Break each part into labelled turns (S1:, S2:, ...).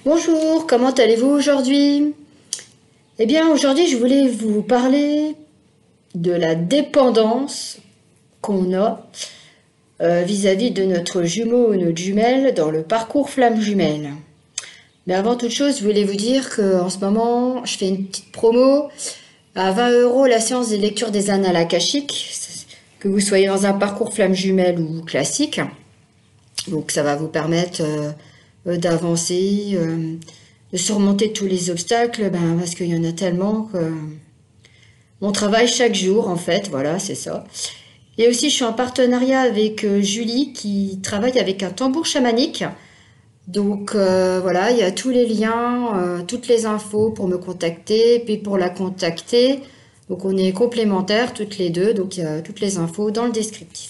S1: Bonjour, comment allez-vous aujourd'hui? Eh bien, aujourd'hui, je voulais vous parler de la dépendance qu'on a vis-à-vis de notre jumeau ou notre jumelle dans le parcours flamme jumelle. Mais avant toute chose, je voulais vous dire qu'en ce moment, je fais une petite promo à 20 € la séance des lectures des annales akashiques, que vous soyez dans un parcours flamme jumelle ou classique. Donc ça va vous permettre d'avancer, de surmonter tous les obstacles, parce qu'il y en a tellement que on travaille chaque jour en fait, voilà, c'est ça. Et aussi je suis en partenariat avec Julie qui travaille avec un tambour chamanique. Donc voilà, il y a tous les liens, toutes les infos pour me contacter, puis pour la contacter. Donc on est complémentaires toutes les deux, donc il y a toutes les infos dans le descriptif.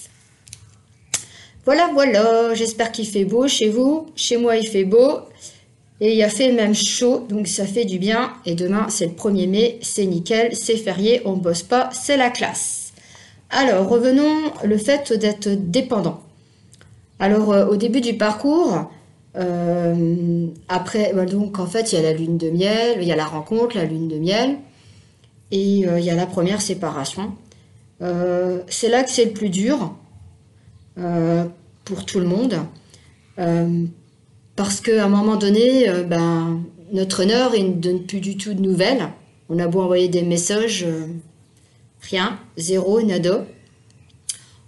S1: Voilà, voilà, j'espère qu'il fait beau chez vous. Chez moi, il fait beau. Et il a fait même chaud, donc ça fait du bien. Et demain, c'est le 1er mai, c'est nickel, c'est férié, on ne bosse pas, c'est la classe. Alors, revenons le fait d'être dépendant. Alors, au début du parcours, après, donc en fait, il y a la lune de miel, il y a la rencontre, la lune de miel, et il y a la première séparation. C'est là que c'est le plus dur. Pour tout le monde, parce qu'à un moment donné, notre honneur, il ne donne plus du tout de nouvelles. On a beau envoyer des messages, rien, zéro, nada.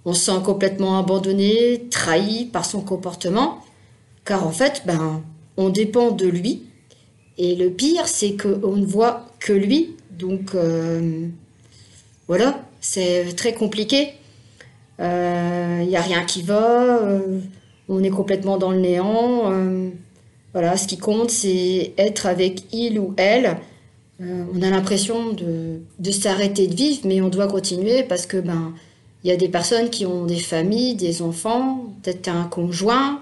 S1: On se sent complètement abandonné, trahi par son comportement, car en fait, on dépend de lui. Et le pire, c'est qu'on ne voit que lui. Donc, voilà, c'est très compliqué. Il n'y a rien qui va, on est complètement dans le néant. Voilà, ce qui compte, c'est être avec il ou elle. On a l'impression de s'arrêter de vivre, mais on doit continuer parce que il y a des personnes qui ont des familles, des enfants, peut-être un conjoint,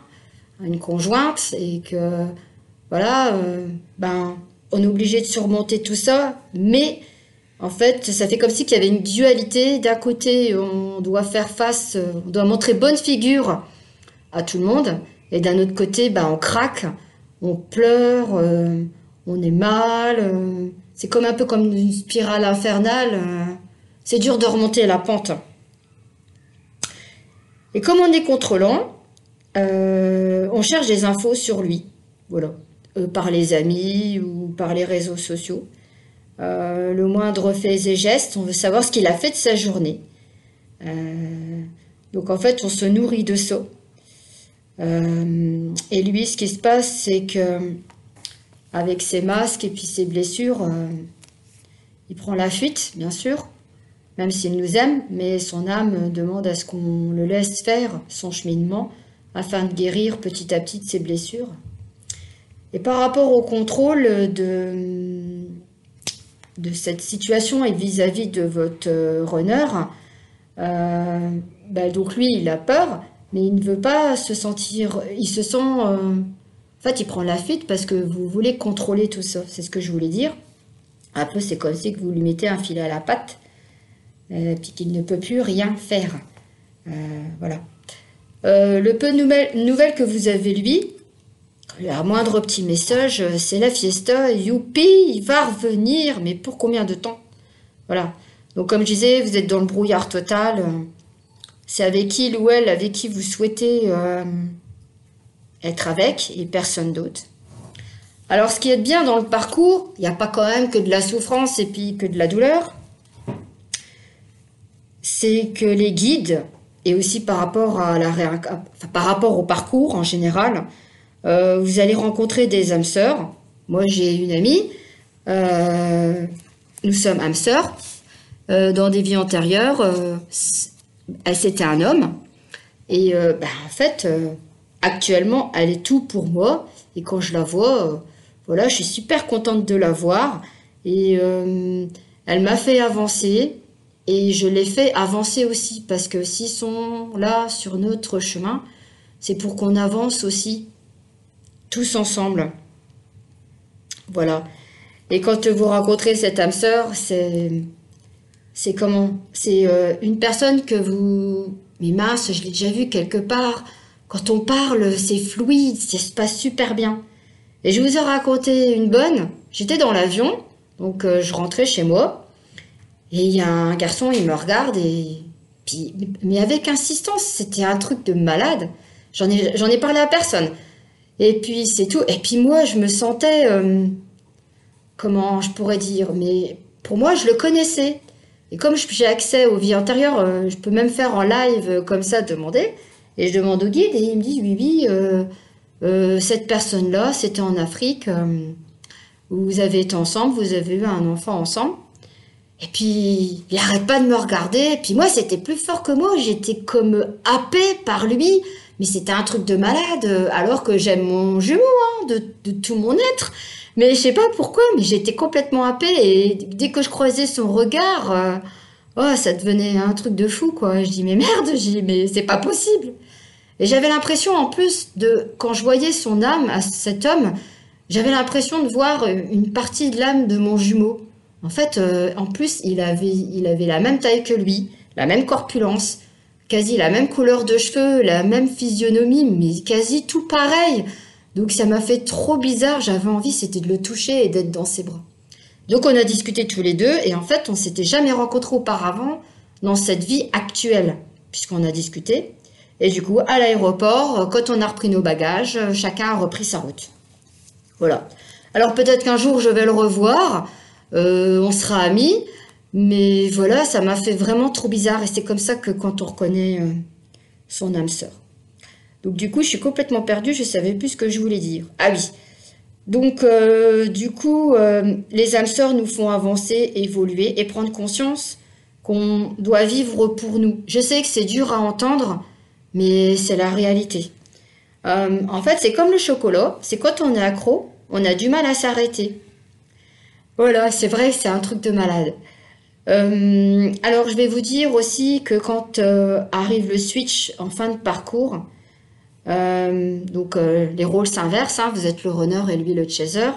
S1: une conjointe, et que voilà, on est obligé de surmonter tout ça, mais en fait, ça fait comme si qu'il y avait une dualité. D'un côté, on doit faire face, on doit montrer bonne figure à tout le monde. Et d'un autre côté, on craque, on pleure, on est mal. C'est comme un peu comme une spirale infernale. C'est dur de remonter la pente. Et comme on est contrôlant, on cherche des infos sur lui. Voilà. Par les amis ou par les réseaux sociaux. Le moindre fait et geste, on veut savoir ce qu'il a fait de sa journée. Donc en fait, on se nourrit de ça. Et lui, ce qui se passe, c'est que avec ses masques et puis ses blessures, il prend la fuite, bien sûr, même s'il nous aime, mais son âme demande à ce qu'on le laisse faire son cheminement afin de guérir petit à petit de ses blessures. Et par rapport au contrôle de cette situation et vis-à-vis de votre runner, donc lui, il a peur, mais il ne veut pas se sentir... Il se sent... en fait, il prend la fuite parce que vous voulez contrôler tout ça. C'est ce que je voulais dire. Un peu, c'est comme si que vous lui mettez un filet à la patte, puis qu'il ne peut plus rien faire. Voilà. Le peu de nouvelles que vous avez, lui, le moindre petit message, c'est la fiesta, youpi, il va revenir, mais pour combien de temps? Voilà. Donc comme je disais, vous êtes dans le brouillard total. C'est avec il ou elle, avec qui vous souhaitez être avec, et personne d'autre. Alors ce qui est bien dans le parcours, il n'y a pas quand même que de la souffrance et puis que de la douleur. C'est que les guides, et aussi par rapport par rapport au parcours en général, vous allez rencontrer des âmes sœurs. Moi, j'ai une amie. Nous sommes âmes sœurs. Dans des vies antérieures, c'était un homme. Et en fait, actuellement, elle est tout pour moi. Et quand je la vois, voilà, je suis super contente de la voir. Et elle m'a fait avancer. Et je l'ai fait avancer aussi. Parce que s'ils sont là sur notre chemin, c'est pour qu'on avance aussi. Tous ensemble. Voilà. Et quand vous rencontrez cette âme sœur, c'est comment? C'est une personne que vous... Mais mince, je l'ai déjà vu quelque part. Quand on parle, c'est fluide, ça se passe super bien. Et je vous ai raconté une bonne. J'étais dans l'avion, donc je rentrais chez moi. Et il y a un garçon, il me regarde et puis, mais avec insistance, c'était un truc de malade. J'en ai parlé à personne. Et puis c'est tout. Et puis moi, je me sentais, comment je pourrais dire, mais pour moi, je le connaissais. Et comme j'ai accès aux vies antérieures, je peux même faire en live comme ça, demander. Et je demande au guide et il me dit, oui, oui, cette personne-là, c'était en Afrique, vous avez été ensemble, vous avez eu un enfant ensemble. Et puis, il arrête pas de me regarder. Et puis moi, c'était plus fort que moi. J'étais comme happée par lui. Mais c'était un truc de malade. Alors que j'aime mon jumeau, hein, de tout mon être. Mais je sais pas pourquoi, mais j'étais complètement happée. Et dès que je croisais son regard, oh, ça devenait un truc de fou, quoi. Je dis, mais merde, je dis, mais c'est pas possible. Et j'avais l'impression, en plus, quand je voyais son âme à cet homme, j'avais l'impression de voir une partie de l'âme de mon jumeau. En fait, en plus, il avait la même taille que lui, la même corpulence, quasi la même couleur de cheveux, la même physionomie, mais quasi tout pareil. Donc ça m'a fait trop bizarre, j'avais envie, c'était de le toucher et d'être dans ses bras. Donc on a discuté tous les deux, et en fait, on s'était jamais rencontrés auparavant dans cette vie actuelle, puisqu'on a discuté. Et du coup, à l'aéroport, quand on a repris nos bagages, chacun a repris sa route. Voilà. Alors peut-être qu'un jour, je vais le revoir. On sera amis, mais voilà, ça m'a fait vraiment trop bizarre et c'est comme ça que quand on reconnaît son âme sœur. Donc du coup, je suis complètement perdue, je savais plus ce que je voulais dire. Ah oui, donc du coup, les âmes sœurs nous font avancer, évoluer et prendre conscience qu'on doit vivre pour nous. Je sais que c'est dur à entendre, mais c'est la réalité. En fait, c'est comme le chocolat, c'est quand on est accro, on a du mal à s'arrêter. Voilà, c'est vrai, c'est un truc de malade. Alors, je vais vous dire aussi que quand arrive le switch en fin de parcours, les rôles s'inversent, hein, vous êtes le runner et lui le chaser.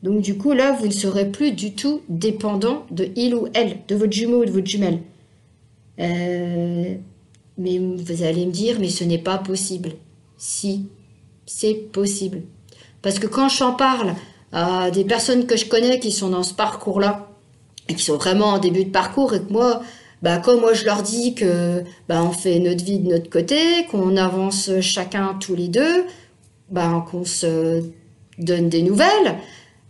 S1: Donc, du coup, là, vous ne serez plus du tout dépendant de il ou elle, de votre jumeau ou de votre jumelle. Mais vous allez me dire, mais ce n'est pas possible. Si, c'est possible. Parce que quand j'en parle à des personnes que je connais qui sont dans ce parcours-là, et qui sont vraiment en début de parcours, et que moi, comme moi je leur dis que on fait notre vie de notre côté, qu'on avance chacun tous les deux, qu'on se donne des nouvelles,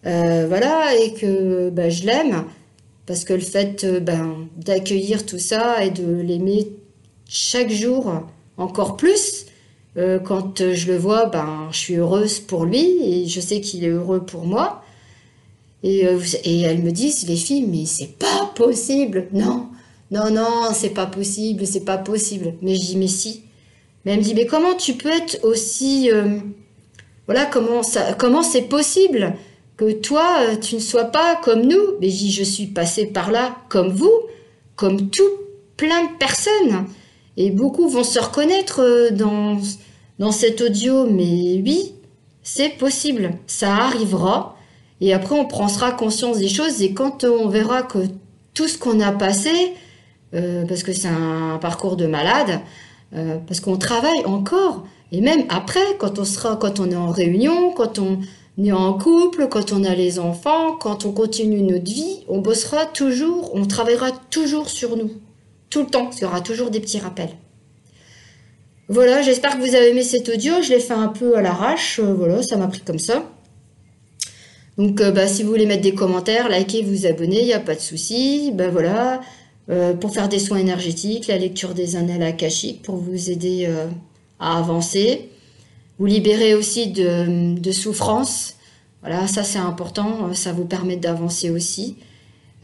S1: voilà, et que je l'aime, parce que le fait d'accueillir tout ça et de l'aimer chaque jour encore plus, quand je le vois, je suis heureuse pour lui et je sais qu'il est heureux pour moi. Et elles me disent, les filles, mais c'est pas possible. Non, non, non, c'est pas possible, c'est pas possible. Mais je dis, mais si. Mais elle me dit, mais comment tu peux être aussi... voilà, comment c'est possible que toi, tu ne sois pas comme nous? Mais je dis, je suis passée par là comme vous, comme tout plein de personnes. Et beaucoup vont se reconnaître dans cet audio, mais oui, c'est possible, ça arrivera. Et après, on prendra conscience des choses et quand on verra que tout ce qu'on a passé, parce que c'est un parcours de malade, parce qu'on travaille encore, et même après, quand on est en réunion, quand on est en couple, quand on a les enfants, quand on continue notre vie, on bossera toujours, on travaillera toujours sur nous. Tout le temps, il y aura toujours des petits rappels. Voilà, j'espère que vous avez aimé cet audio, je l'ai fait un peu à l'arrache, voilà, ça m'a pris comme ça. Donc si vous voulez mettre des commentaires, liker, vous abonner, il n'y a pas de souci. Voilà, pour faire des soins énergétiques, la lecture des annales akashiques pour vous aider à avancer. Vous libérer aussi de souffrance. Voilà, ça c'est important, ça vous permet d'avancer aussi.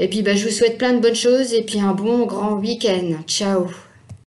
S1: Et puis je vous souhaite plein de bonnes choses et puis un bon grand week-end. Ciao!